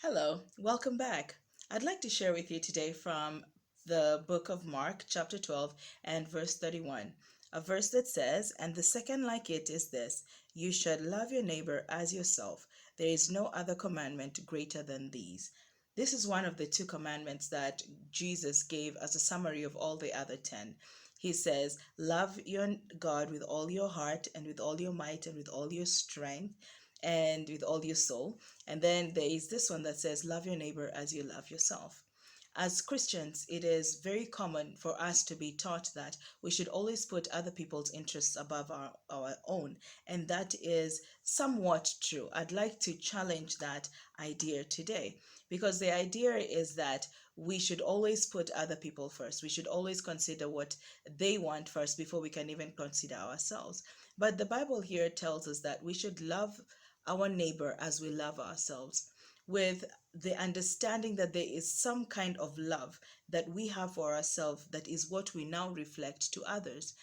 Hello, welcome back. I'd like to share with you today from the book of Mark, chapter 12, and verse 31, a verse that says, "And the second like it is this, you should love your neighbor as yourself. There is no other commandment greater than these." This is one of the two commandments that Jesus gave as a summary of all the other 10. He says, "Love your God with all your heart and with all your might and with all your strength and with all your soul." And then there is this one that says, "Love your neighbor as you love yourself." As Christians, it is very common for us to be taught that we should always put other people's interests above our own. And that is somewhat true. I'd like to challenge that idea today, because the idea is that we should always put other people first. We should always consider what they want first before we can even consider ourselves. But the Bible here tells us that we should love our neighbor as we love ourselves, with the understanding that there is some kind of love that we have for ourselves that is what we now reflect to others.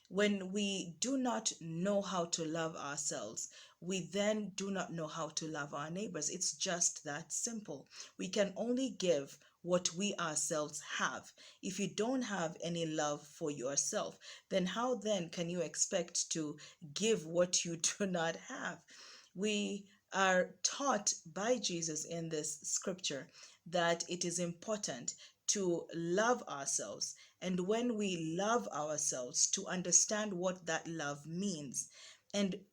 When we do not know how to love ourselves, we then do not know how to love our neighbors. It's just that simple. We can only give what we ourselves have. If you don't have any love for yourself, then how then can you expect to give what you do not have? We are taught by Jesus in this scripture that it is important to love ourselves. And when we love ourselves, to understand what that love means. And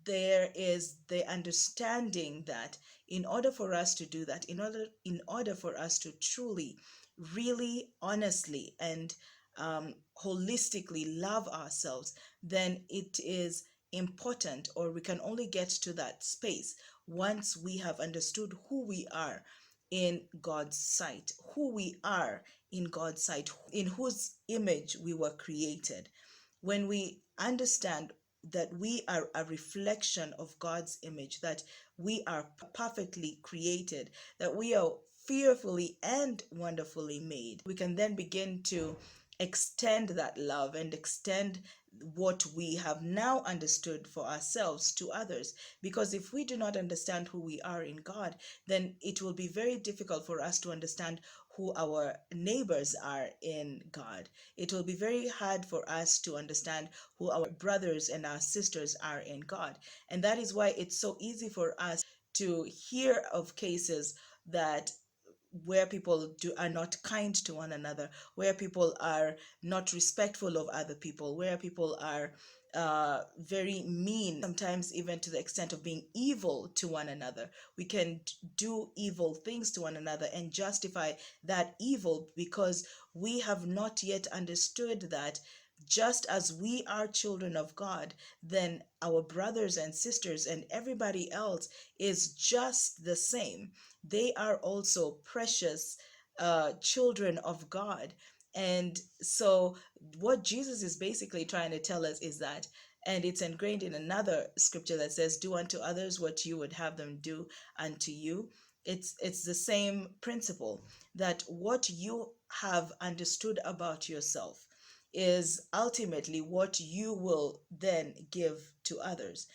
there is the understanding that in order for us to do that, in order for us to truly, really, honestly, and holistically love ourselves, then it is important, or we can only get to that space once we have understood who we are in God's sight, who we are in God's sight, in whose image we were created. When we understand that we are a reflection of God's image, that we are perfectly created, that we are fearfully and wonderfully made, we can then begin to extend that love and extend what we have now understood for ourselves to others. Because if we do not understand who we are in God, then it will be very difficult for us to understand who our neighbors are in God. It will be very hard for us to understand who our brothers and our sisters are in God. And that is why it's so easy for us to hear of cases that where people are not kind to one another, where people are not respectful of other people, where people are very mean, sometimes even to the extent of being evil to one another. We can do evil things to one another and justify that evil because we have not yet understood that just as we are children of God, then our brothers and sisters and everybody else is just the same. They are also precious children of God. And so, what Jesus is basically trying to tell us is that, and it's ingrained in another scripture that says, "Do unto others what you would have them do unto you." It's the same principle, that what you have understood about yourself is ultimately what you will then give to others.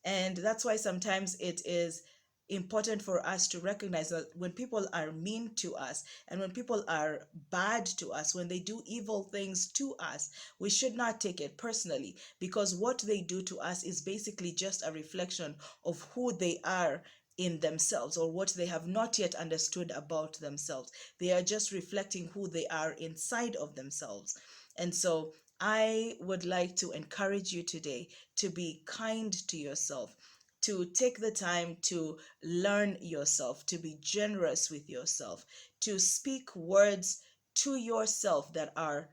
And that's why sometimes it is important for us to recognize that when people are mean to us and when people are bad to us, when they do evil things to us, we should not take it personally, because what they do to us is basically just a reflection of who they are in themselves, or what they have not yet understood about themselves. They are just reflecting who they are inside of themselves. And so I would like to encourage you today to be kind to yourself, to take the time to learn yourself, to be generous with yourself, to speak words to yourself that are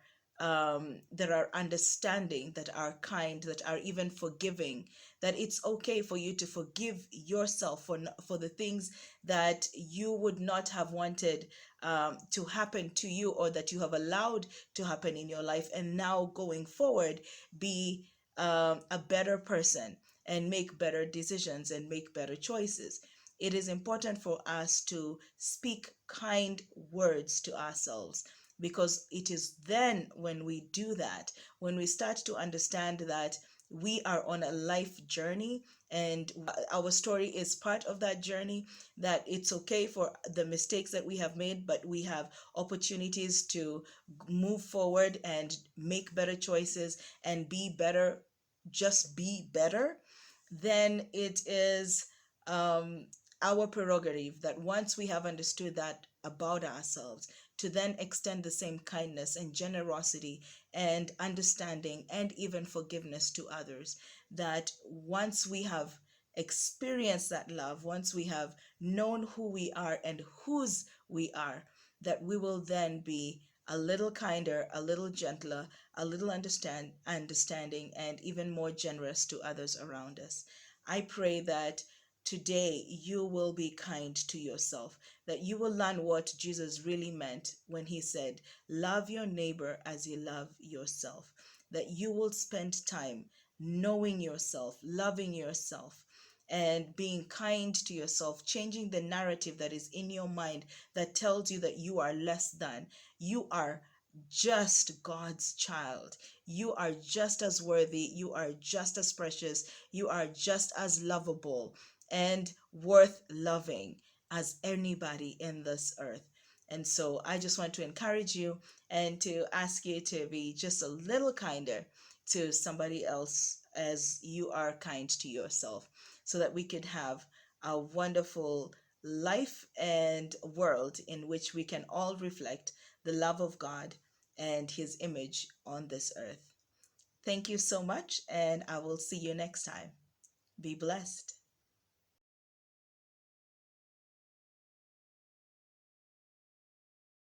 understanding, that are kind, that are even forgiving. That it's okay for you to forgive yourself for the things that you would not have wanted to happen to you, or that you have allowed to happen in your life, and now going forward, be a better person and make better decisions and make better choices. It is important for us to speak kind words to ourselves, because it is then when we do that, when we start to understand that We are on a life journey, and our story is part of that journey. That it's okay for the mistakes that we have made, but we have opportunities to move forward and make better choices and be better, just be better. Then it is um, our prerogative that once we have understood that about ourselves, to then extend the same kindness and generosity and understanding and even forgiveness to others. That once we have experienced that love, once we have known who we are and whose we are, that we will then be a little kinder, a little gentler, a little understanding, and even more generous to others around us. I pray that today you will be kind to yourself, that you will learn what Jesus really meant when he said, love your neighbor as you love yourself, that you will spend time knowing yourself, loving yourself, and being kind to yourself, changing the narrative that is in your mind that tells you that you are less than. You are just God's child. You are just as worthy. You are just as precious. You are just as lovable and worth loving as anybody in this earth. And so I just want to encourage you and to ask you to be just a little kinder to somebody else as you are kind to yourself, so that we could have a wonderful life and world in which we can all reflect the love of God and his image on this earth. Thank you so much, and I will see you next time. Be blessed.